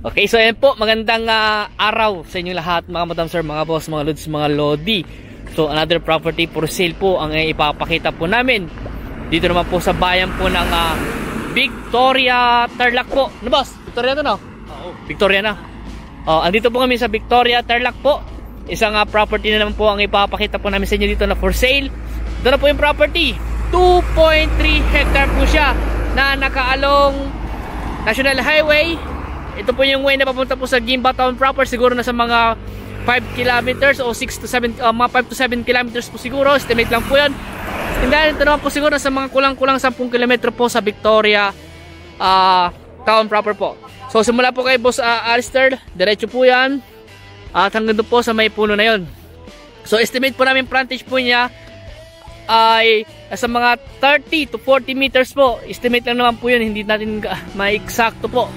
Okay, so ayan po, magandang araw sa inyong lahat mga madam sir, mga boss, mga lods, mga lodi. So another property for sale po ang ipapakita po namin. Dito naman po sa bayan po ng Victoria, Tarlac po. Ano boss? Victoria to no? Oo. Victoria na. Andito po kami sa Victoria, Tarlac po. Isang property na naman po ang ipapakita po namin sa inyo dito na for sale. Ito na po yung property. 2.3 hectare po siya na nakaalong National Highway. Ito po yung way na papunta po sa Gimba Town proper. Siguro na sa mga 5 kilometers o 6 to 7, mga 5 to 7 kilometers po siguro. Estimate lang po yun. And then ito naman po siguro na sa mga kulang-kulang 10 kilometro po sa Victoria Town proper po. So simula po kay Boss Alistair, diretso po yan. At hanggang doon po sa may puno na yun. So estimate po namin frontage po niya ay sa mga 30 to 40 meters po. Estimate lang naman po yun. Hindi natin ma-eksakto po.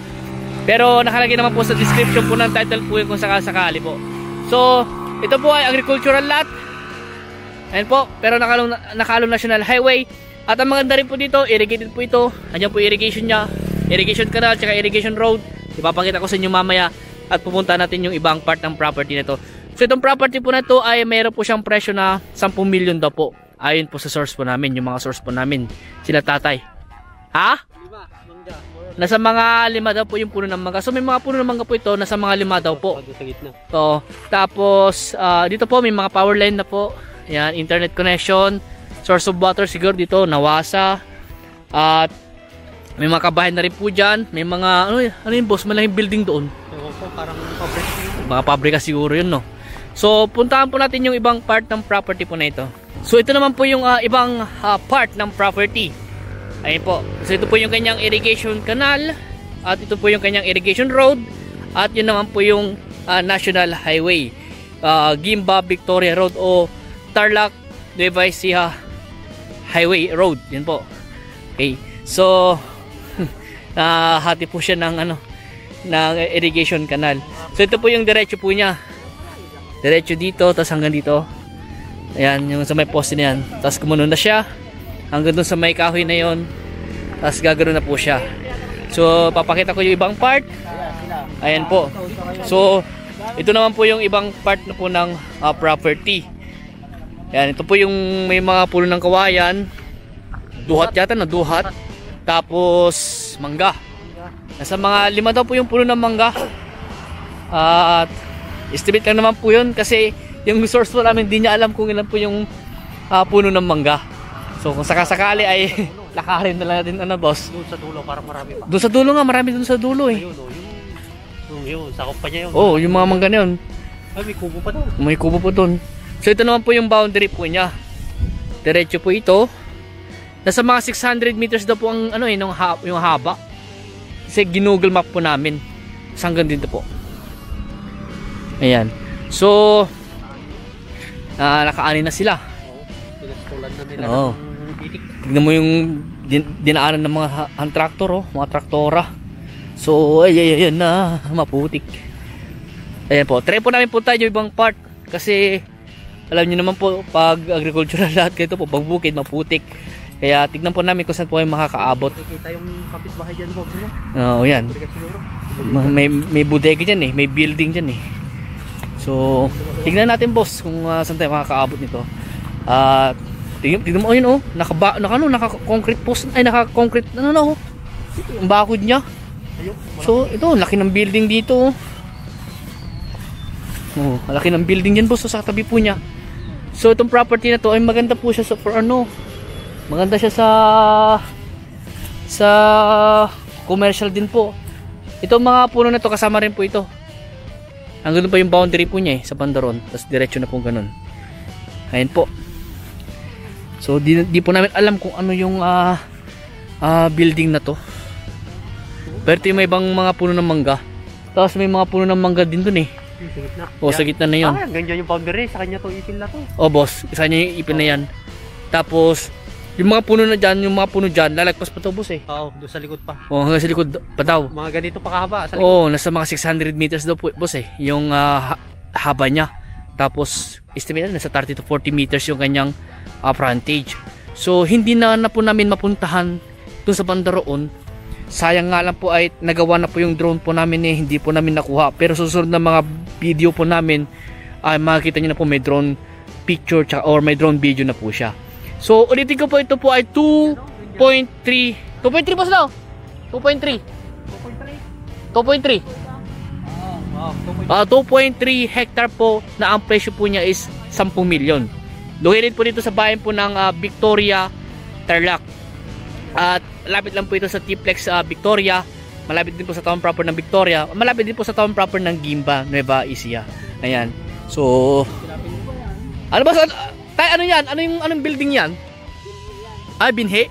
Pero nakalagay naman po sa description po ng title po yun kung sakali po. So, ito po ay agricultural lot. Ayan po, pero nakalong National Highway. At ang maganda rin po dito, irrigated po ito. Andiyan po irrigation nya, irrigation canal, tsaka irrigation road. Ipapakita ko sa inyo mamaya at pupunta natin yung ibang part ng property na ito. So, itong property po na ito ay mayroon po siyang presyo na 10 million daw po. Ayon po sa source po namin, yung mga source po namin. Sila tatay. Ha? Nasa mga 5 daw po yung puno ng mangga. So may mga puno ng mangga po ito, nasa mga 5 daw po. So, tapos dito po may mga power line na po. Yan, internet connection, source of water siguro dito, nawasa. At may mga kabahay na rin po dyan. May mga, ano yun boss, malaking building doon. Parang pabrika. Mga pabrika siguro yun no. So puntahan po natin yung ibang part ng property po na ito. So ito naman po yung ibang part ng property. Ayun po. So ito po yung kanyang irrigation canal. At ito po yung kanyang irrigation road. At yun naman po yung National Highway. Gimba Victoria Road o Tarlac Nueva Ecija Highway Road. Yan po. Okay. So hati po siya ng ng irrigation canal. So ito po yung diretso po niya. Diretso dito, tapos hanggang dito. Ayan, yung sa may poste na yan. Tapos kumuno na siya. Hanggang dun sa may kahoy na yon, tapos gaganoon na po siya. So papakita ko yung ibang part. Ayan po. So ito naman po yung ibang part na po ng property. Ayan, ito po yung may mga puno ng kawayan. Duhat yata na duhat. Tapos mangga. Nasa mga 5 daw po yung puno ng mangga. At estimate lang naman po yun kasi yung source po namin hindi niya alam kung ilan po yung puno ng mangga. So kung sakasakali ay lakarin na lang natin boss. Doon sa dulo parang marami pa. Doon sa dulo nga, marami doon sa dulo eh. Ayun, yung sakop pa niya yun. Oh, yung mga mangga na yun. Ay, may kubo pa doon. May kubo po doon. So ito naman po yung boundary po niya. Diretso po ito. Nasa mga 600 meters daw po ang yung haba. Kasi ginugol map po namin. Hanggang dito po. Ayan. So nakaani na sila. Pinastulan na nila. Oo. Tignan mo yung dinaanan ng mga traktor, mga traktora. So ayan na, maputik. Ayan po, try po namin punta yung ibang part kasi alam niyo naman po pag agricultural lahat kayo po, pag bukid maputik. Kaya tignan po namin kung saan po kayo makakaabot. Kita yung kapitbahay dyan, Bob. Oo, yan. May bodega dyan eh, may building dyan eh. So tignan natin boss kung saan tayo makakaabot nito. Tignan mo yun naka-concrete post, ay naka-concrete ang bakod niya. So ito, laki ng building dito. Oh, laki ng building diyan boss sa tabi po niya. So itong property na to ay maganda po siya maganda siya sa commercial din po. Ito mga puno na to kasama rin po ito. Hanggang pa yung boundary po niya sa bandaron, tapos diretso na po ganun. Ayan po. So di po namin alam kung ano yung building na to. Pero ito yung may ibang mga puno ng mangga. Tapos may mga puno ng mangga din dun eh. Sa gitna. Sa gitna na yun. Ganyan yung boundary. Sa kanya to ipin na to. Boss. Isa niya yung ipin na yan. Tapos yung mga puno na dyan, yung mga puno dyan, lalagpas pa to boss eh. Oo, doon sa likod pa. Hanggang sa likod pa daw. Mga ganito pa kahaba sa likod. Nasa mga 600 meters daw po boss eh. Yung haba niya. Tapos estimate na nasa 30 to 40 meters yung kanyang frontage. So hindi na po namin mapuntahan doon sa bandaroon sayang nga lang po ay nagawa na po yung drone po namin hindi po namin nakuha. Pero susunod na mga video po namin ay makikita nyo na po may drone picture or may drone video na po siya. So ulitin ko po, ito po ay 2.3 po sila. 2.3 hectare po na ang presyo po niya is 10 milyon. Located po dito sa bayan po ng Victoria, Tarlac. At malapit lang po ito sa T-Plex Victoria. Malapit din po sa town proper ng Victoria. Malapit din po sa town proper ng Gimba, Nueva Ecija. Ayan. So ano ba ano yan? Anong building yan? Ay, binhi.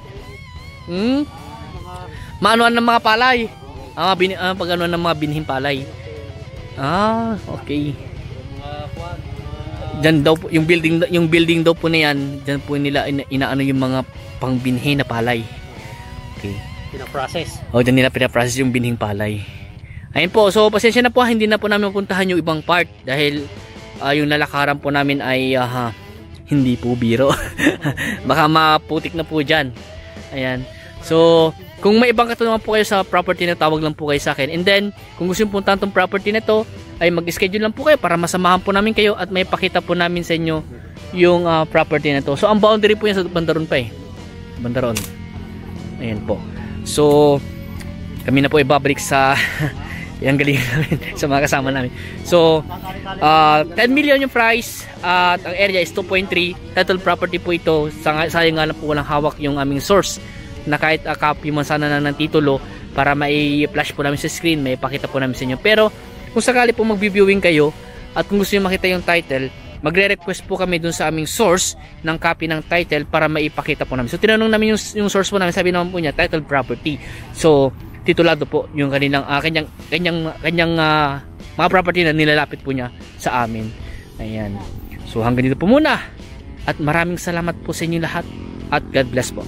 Maanuan ng mga palay. Pag-anuan ng mga binhing palay. Okay. Diyan daw po yung building daw po na yan, diyan po nila inaano yung mga pangbinhi na palay. Okay. Pina-process. Diyan nila pina-process yung binhing palay. Ayun po, so pasensya na po, hindi na po namin mapuntahan yung ibang part dahil yung lalakaran po namin ay hindi po biro. Baka maputik na po diyan. Ayan. So, kung may ibang katanungan po kayo sa property na, tawag lang po kayo sa akin. And then, kung gusto nyo puntahan tong property na to, ay mag-schedule lang po kayo para masamahan po namin kayo at may pakita po namin sa inyo yung property na to. So, ang boundary po yan sa Bandaron pa Bandaron. Ayan po. So, kami na po ibabalik sa yung galing namin sa mga kasama namin. So, 10 million yung price at ang area is 2.3. Title property po ito. Sayang nga lang po walang hawak yung aming source na kahit copy man sana ng titulo para mai-flash po namin sa screen, may pakita po namin sa inyo. Pero kung sakali po mag-viewing kayo at kung gusto niyo makita yung title, magre-request po kami dun sa aming source ng copy ng title para maipakita po namin. So tinanong namin yung source po namin, sabi naman po niya title property. So titulado po yung kanilang kanyang mga property na nilalapit po niya sa amin. Ayan. So hanggang dito po muna at maraming salamat po sa inyo lahat at God bless po.